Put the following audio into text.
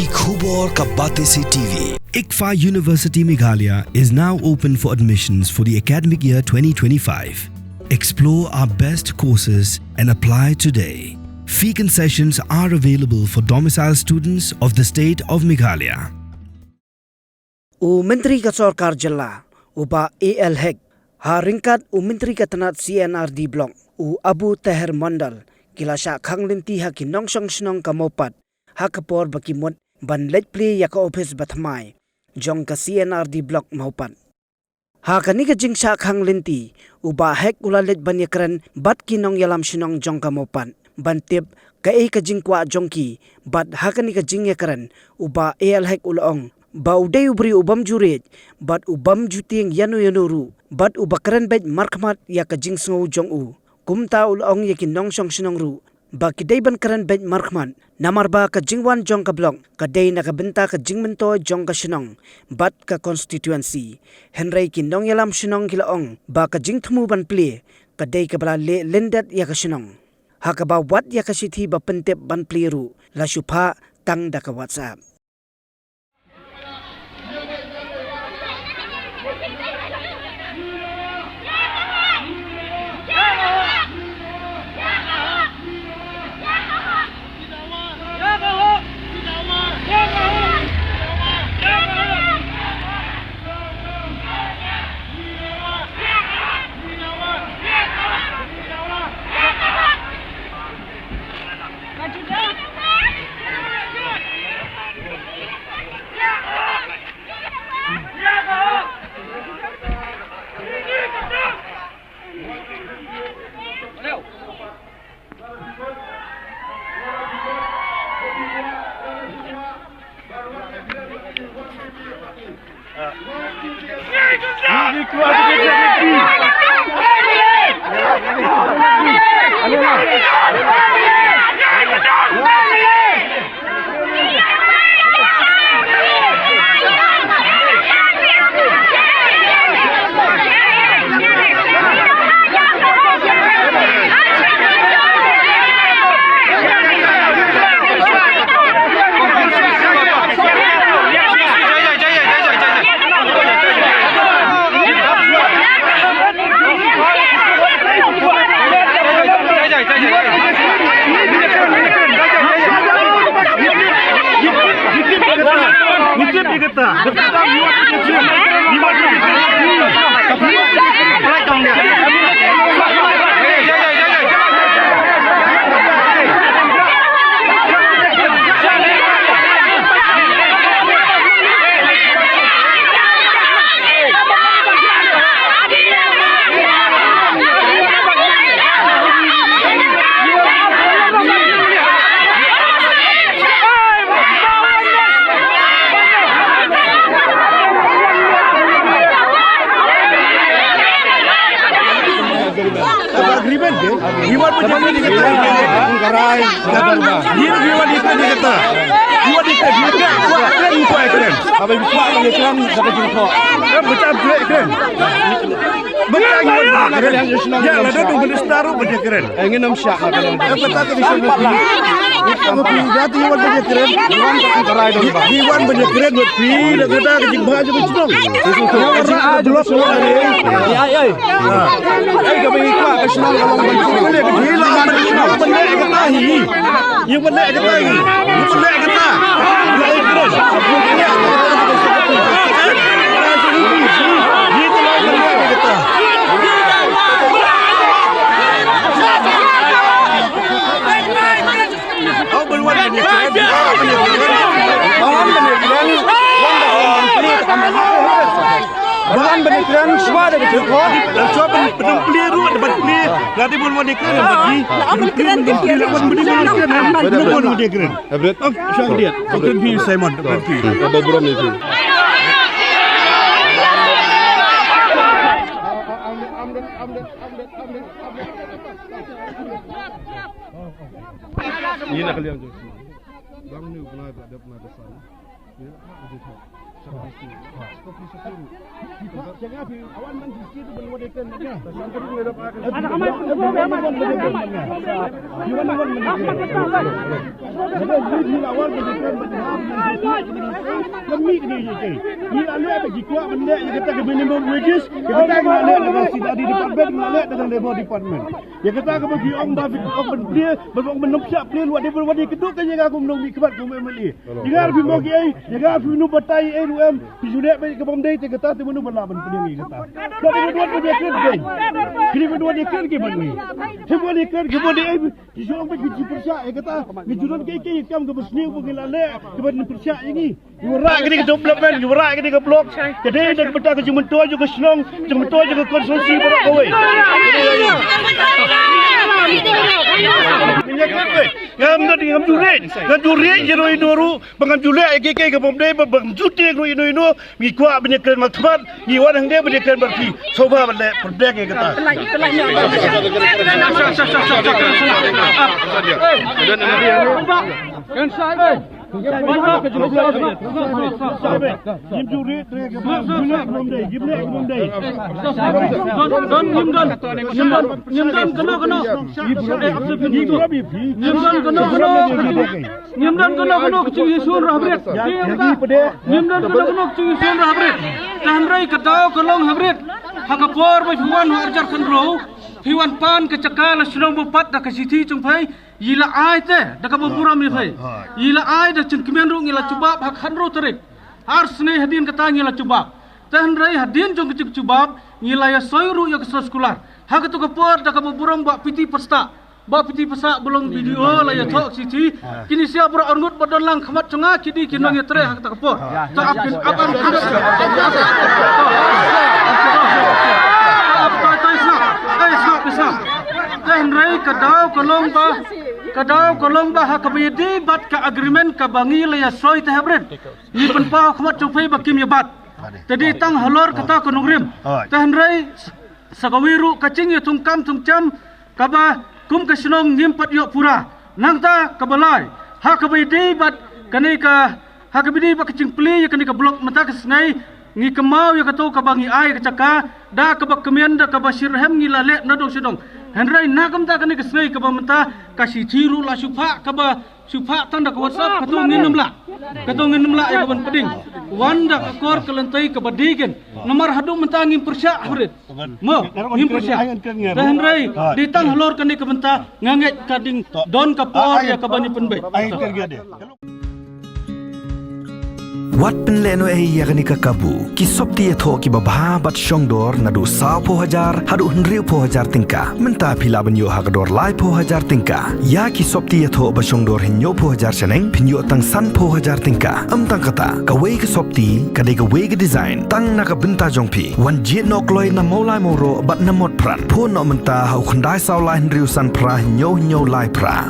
की खूब और कब्बाते से TV. ICFA University Meghalaya is now open for admissions for the academic year 2025. Explore our best courses and apply today. Fee concessions are available for domicile students of the state of Meghalaya. Menteri Sorkar Jalla uba AL Hek haringkat Menteri Tanat CNRD Block Abu Taher Mandal kilasha khanglinti hakin nongsong snong kamopat hakapor bakimot ban letplay yaka office batmai jong ka CNRD Block maupat hakani ka jingsha khanglinti uba hek ulalet banyakran bat kinong yalam snong jong kamopan bantip ka ka jingkwa jongki bat hakani ka jingyakaran uba AL Hek ulong Baudai ubri ubam juret, bat ubam juting yanu bat ubakran bet markmat ya ka jingsngo jong u. Kumta ulong yakin nong song sinong ru. Bakidai ban karan bet markmat, namarba ka jingwan jong ka blok, kadai nakabenta ka jingmento jong ka sinong, bat ka constituency. Henry kin nong yalam sinong kilaong, ba ka jingtmu ban pli, kadai ka bala le lendat ya ka sinong. Hakaba wat ya ka sithi ba pentep ban pli ru, la syupha tang da ka WhatsApp. Bahan beneran semua ada gitu kok. Dan coba penempeliru ada penempeliru. Nanti pun mau dikeren bagi. Penempeliru pun mau dikeren. Oh, saya lihat. Mungkin bi Simon berarti. Apa buram itu? Ini nak kalian tu. Bang ni pernah ada besar. Jangan awan man sikit tu belum dekat macam. Ada amat awan. kami ni je. Ni alek bagi kuat benda yang kata ke minimum wages, yang kata ke alek dengan tidak di department, alek dengan labor department. Yang kata ke bagi orang dia menopsiap dia luar dia berwadi keduk kan yang aku menung nikmat ke MLA. Jangan pergi mogi ai, jangan pergi nu batai ai ruam, sudah baik ke bomdai te kata te menu balaban peding kata. Kalau dia dua dia kan. Kini kedua dia kan ke bani. Semua dia kan ke bani ai disuruh pergi persia ai kata, ngejuran ke kam ke besni pergi alek ke bani persia ini. Yurak kini ke development, yurak kini ke blok. Jadi dah beta ke cuma tu juga senang, cuma tu juga konstruksi pada kau. Ngam juret jero inoru bangam julet ke bomdai bang jute ro ino mi kwa benyekren matbat mi wan hang benyekren berti soba bale perdek ke kata Nyamdan kono kecing isun rabret. Nyamdan kono kecing isun rabret. Tanrai kadau kolong habret. Hakapor bai puan harjar kandro. Piwan pan kecakal selong bupat dak siti cungpai. Yila ai te dak buram ni pai. Yila ai dak cengkemian ru ngila cubab hak handro terik. Ars ne hadin kata ngila cubab. Tanrai hadin jong kecik cubab ngila ya soiru ya kesekolah. Hak tu kapor dak buram bak piti pesta. Bapa piti pasak belum video lah ya talk siti. Kini siapa berangut badan lang khamat cengah kini kini yang tereh hak tak apa. Tak apin akan Henry kadau kolong ba hak bedi bat ka agreement ka bangi la ya soi ta habret. Ni penpa khamat cengpai bakim ya bat. Jadi tang halor kata konungrim. Ta Henry sagawiru kacing ya tungkam tungcam kaba kum ke senong ngimpat yok pura nangta kabalai ha kabidi bat kani ka ha kabidi ba kecing pli kani ka blok mata ke sngai ngi kemau ya kato ka bangi ai ka caka da ka ba kemian da ka ba sirhem ngi lale na dong sedong henrai na kam ta kani ka sngai ka ba mata ka si thiru la supa ka ba supa tanda ka whatsapp kato nginum la ya ka ban peding wanda ka kor kelentai ka badigen nomor hadu mata ngim persya habret mo ngim persya da henrai ditang halor kani ka benta nganget kading don ka por ya ka bani penbai Wat penleno yakni kakabu ki sopti etho ki babha bat shongdor nadu sa po hajar hadu hnriu po hajar tingka menta phila banyo hagador lai po hajar tingka ya ki sopti etho ba shongdor hinyo po hajar chaneng phinyo tang san po hajar tingka amtang kata ka wei ka sopti ka de ka wei ka design tang na ka benta jongpi wan jet nok loi na maulai moro bat na mot pran po no menta hau khandai saw lai hnriu san pra hinyo lai pra